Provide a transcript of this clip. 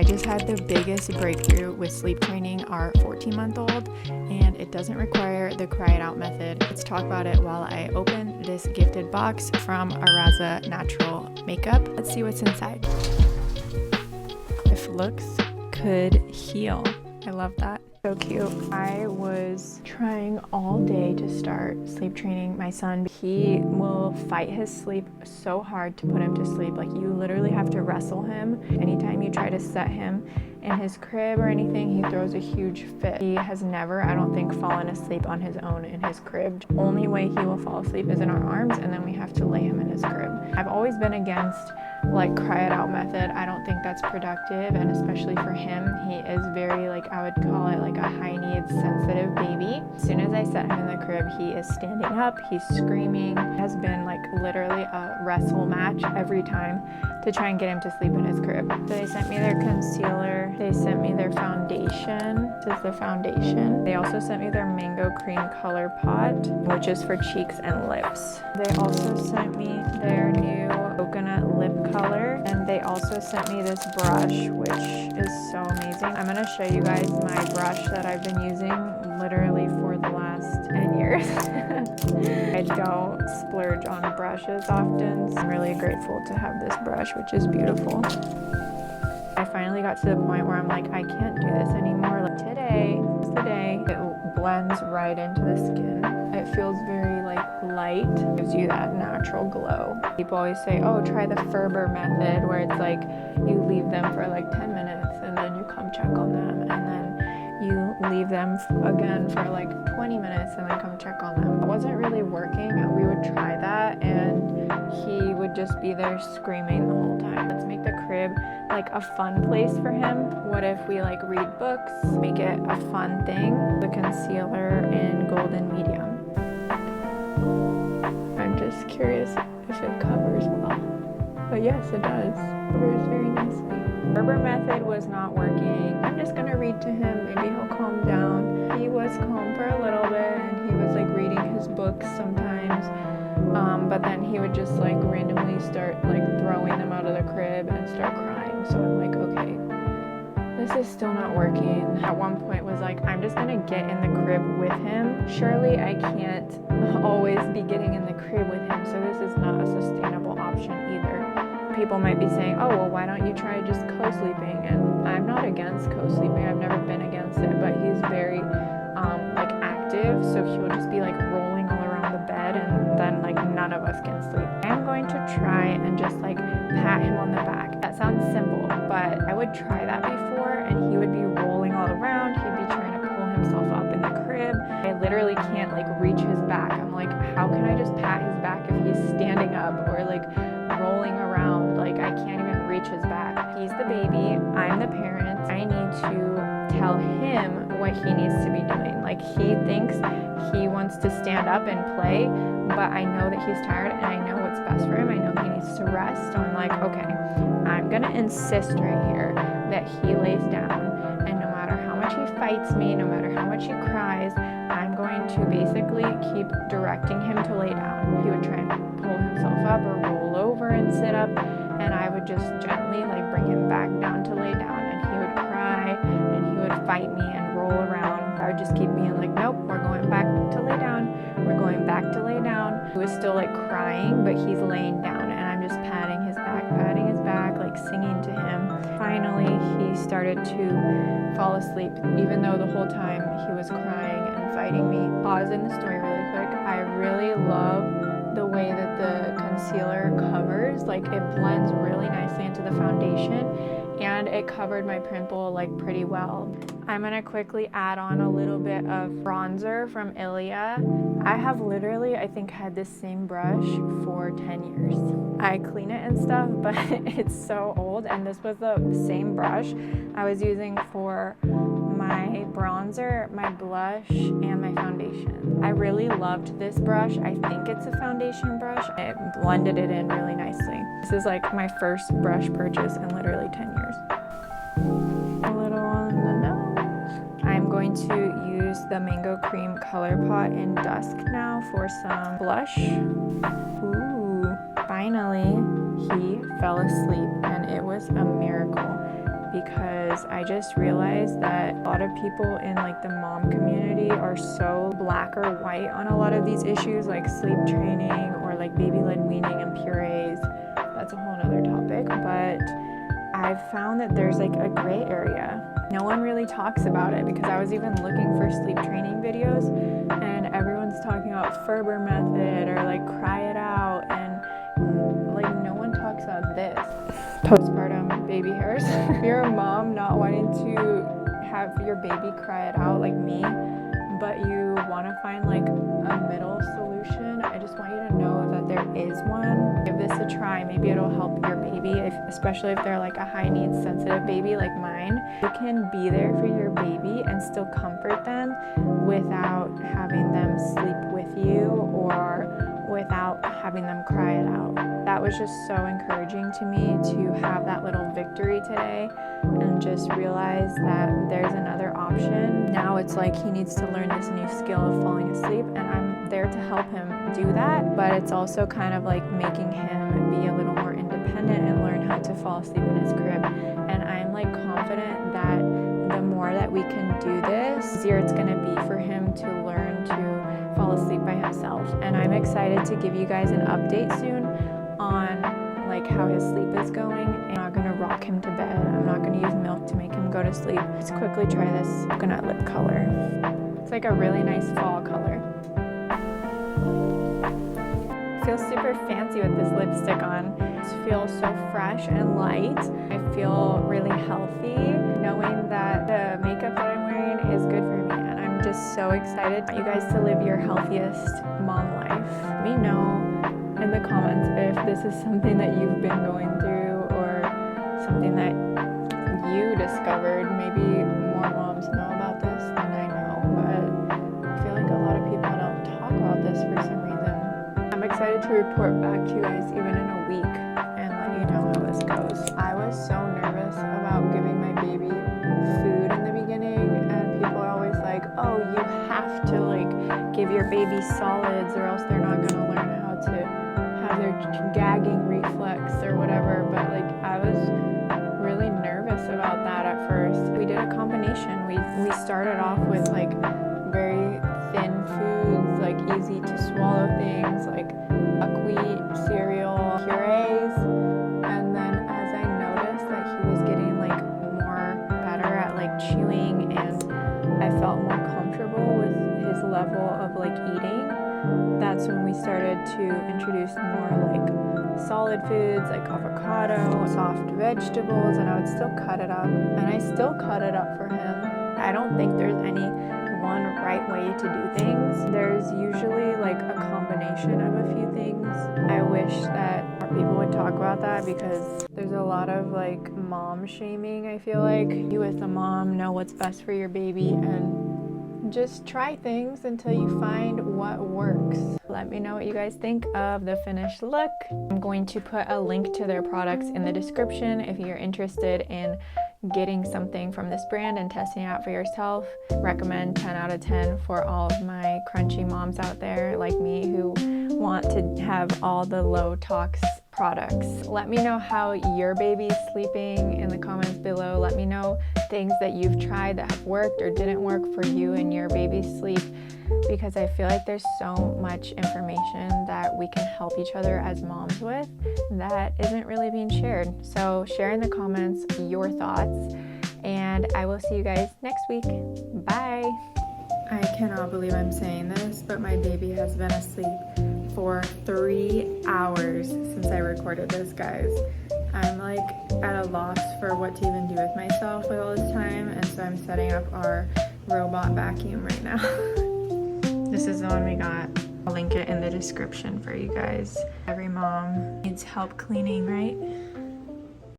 I just had the biggest breakthrough with sleep training our 14-month-old, and it doesn't require the cry it out method. Let's talk about it while I open this gifted box from Araza Natural Makeup. Let's see what's inside. If looks could heal. I love that. So cute. I was trying all day to start sleep training my son. He will fight his sleep so hard to put him to sleep. Like, you literally have to wrestle him. Anytime you try to set him in his crib or anything, he throws a huge fit. He has never, I don't think, fallen asleep on his own in his crib. The only way he will fall asleep is in our arms, and then we have to lay him in his crib. I've always been against like cry it out method. I don't think that's productive, and especially for him, he is very, like, I would call it like a high needs sensitive baby. As soon as I set him in the crib, he is standing up, he's screaming. It has been like literally a wrestle match every time to try and get him to sleep in his crib. So they sent me their concealer, they sent me their foundation. This is the foundation. They also sent me their mango cream color pot, which is for cheeks and lips. They also sent me their new coconut lip color, and they also sent me this brush, which is so amazing. I'm gonna show you guys my brush that I've been using literally for the last 10 years. I don't splurge on brushes often, so I'm really grateful to have this brush, which is beautiful. I finally got to the point where I'm like, I can't do this anymore. Like, today is the day. It blends right into the skin. It feels very like light, gives you that natural glow. People always say, oh, try the Ferber method, where it's like you leave them for like 10 minutes and then you come check on them, and then you leave them again for like 20 minutes and then come check on them. It wasn't really working. We would try that and he would just be there screaming the whole time. Let's make the crib like a fun place for him. What if we like read books, make it a fun thing? The concealer in golden medium. I'm just curious if it covers well. But yes, it does. It covers very nicely. Ferber method was not working. I'm just gonna read to him. Maybe he'll calm down. He was calm for a little bit, and he was like reading his books sometimes. But then he would just like randomly start like throwing them out of the crib and start crying. So I'm like, okay, this is still not working. At one point was like, I'm just gonna get in the crib with him. Surely I can't always be getting in the crib with him, so this is not a sustainable option either. People might be saying, oh, well, why don't you try just co-sleeping? And I'm not against co-sleeping. I've never been against it, but he's very like active, so he'll just be like rolling all around the bed, and then like none of us can sleep. I'm going to try and just like pat him on the back. That sounds simple, but I would try that before, and he would be rolling all around. He'd be trying to pull himself up in the crib. I literally can't like reach his back. I'm like, how can I just pat his back if he's standing up or like rolling around? Like, I can't even reach his back. He's the baby, I'm the parent. I need to tell him what he needs to be doing. Like, he thinks he wants to stand up and play, but I know that he's tired and I know what's best for him. I know he needs to rest. So I'm like, okay, I'm gonna insist right here that he lays down, and no matter how much he fights me, no matter how much he cries, I'm going to basically keep directing him to lay down. He would try and pull himself up or roll over and sit up, and I would just gently like bring him back down to lay down, and he would cry and he would fight me and roll around. I would just keep being like, nope, we're going back to lay down. We're going back to lay down. He was still like crying, but he's laying down, and I'm just patting his back, like singing to him. Finally, he started to fall asleep, even though the whole time he was crying and fighting me. Pause in the story really quick. I really love the way that the concealer covers. Like, it blends really nicely into the foundation, and it covered my pimple like pretty well. I'm gonna quickly add on a little bit of bronzer from Ilia. I have literally, I think, had this same brush for 10 years. I clean it and stuff, but it's so old, and this was the same brush I was using for my bronzer, my blush, and my foundation. I really loved this brush. I think it's a foundation brush. It blended it in really nicely. This is like my first brush purchase in literally 10 years. A little on the nose. I'm going to use the Mango Cream Color Pot in Dusk now for some blush. Ooh, finally he fell asleep, and it was a miracle. because I just realized that a lot of people in like the mom community are so black or white on a lot of these issues, like sleep training or like baby-led weaning and purees. That's a whole nother topic, but I've found that there's like a gray area. No one really talks about it, because I was even looking for sleep training videos and everyone's talking about Ferber method or like cry it out, and like no one talks about this. Postpartum baby hairs. If you're a mom not wanting to have your baby cry it out like me, but you want to find like a middle solution, I just want you to know that there is one. Give this a try. Maybe it'll help your baby, especially if they're like a high needs sensitive baby like mine. You can be there for your baby and still comfort them without having them sleep with you or without having them cry it out. That was just so encouraging to me to have that little victory today and just realize that there's another option. Now it's like he needs to learn this new skill of falling asleep, and I'm there to help him do that, but it's also kind of like making him be a little more independent and learn how to fall asleep in his crib. And I'm like confident that the more that we can do this, the easier it's going to be for him to learn to fall asleep by himself. And I'm excited to give you guys an update soon on like how his sleep is going. I'm not going to rock him to bed. I'm not going to use milk to make him go to sleep. Let's quickly try this coconut lip color. It's like a really nice fall color. I feel super fancy with this lipstick on. It feels so fresh and light. I feel really healthy knowing that the makeup that I'm wearing is good for me, and I'm just so excited for you guys to live your healthiest mom life. Let me know in the comments if this is something that you've been going through or something that you discovered. Maybe more moms know about this than I know, but I feel like a lot of people don't talk about this for some reason. I'm excited to report back to you guys even in a week and let you know how this goes. I was so nervous about giving my baby food in the beginning, and people are always like, oh, you have to like give your baby solids or else they're not going to learn how to have their gagging reflex or whatever. But like I was really nervous about that at first. We did a combination. We started off with like very thin foods, like easy to swallow things like buckwheat cereal, purees, and then as I noticed that he was getting like more better at like chewing and I felt more comfortable with his level of like eating, that's when we started to introduce more like solid foods like avocado, soft vegetables, and I would still cut it up, and I still cut it up for him. I don't think there's any one right way to do things. There's usually like a combination of a few things. I wish that more people would talk about that, because there's a lot of like mom shaming. I feel like you as a mom know what's best for your baby, and just try things until you find what works. Let me know what you guys think of the finished look. I'm going to put a link to their products in the description if you're interested in getting something from this brand and testing it out for yourself. Recommend 10 out of 10 for all of my crunchy moms out there like me who want to have all the low tox products. Let me know how your baby's sleeping in the comments below. Let me know things that you've tried that have worked or didn't work for you and your baby's sleep, because I feel like there's so much information that we can help each other as moms with that isn't really being shared. So share in the comments your thoughts, and I will see you guys next week. Bye. I cannot believe I'm saying this, but my baby has been asleep for 3 hours since I recorded this, guys. I'm like at a loss for what to even do with myself with all this time, and so I'm setting up our robot vacuum right now. This is the one we got. I'll link it in the description for you guys. Every mom needs help cleaning, right?